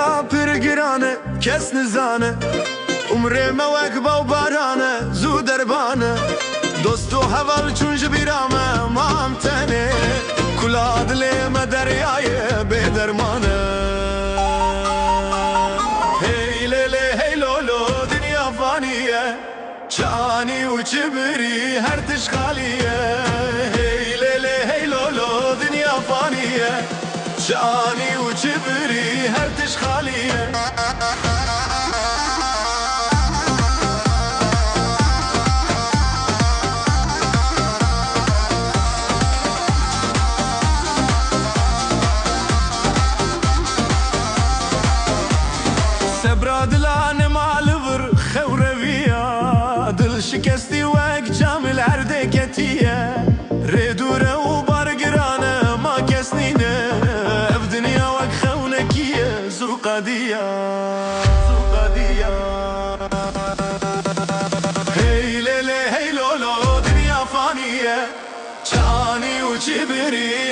دنیا پرگرانه کس نزانه عمر موک باو بارانه زو دربانه دوستو حوال چون جبیرامه ما هم تنه کلا دلیم دریای به درمانه هی لیلی هی لولو دنیا فانیه چانی و چبری هر تش خالیه هی لیلی هی لولو دنیا فانیه چانی و چبری هر تش خالیه سبرا دلان مالور خورویا دل شکستی وک جامل عردکتیه ریدوره و بارگرانه ما کس نینه اف دنیا وک خونکیه زوقادیه هی لیلی هی لولو دنیا فانیه چانی و چبری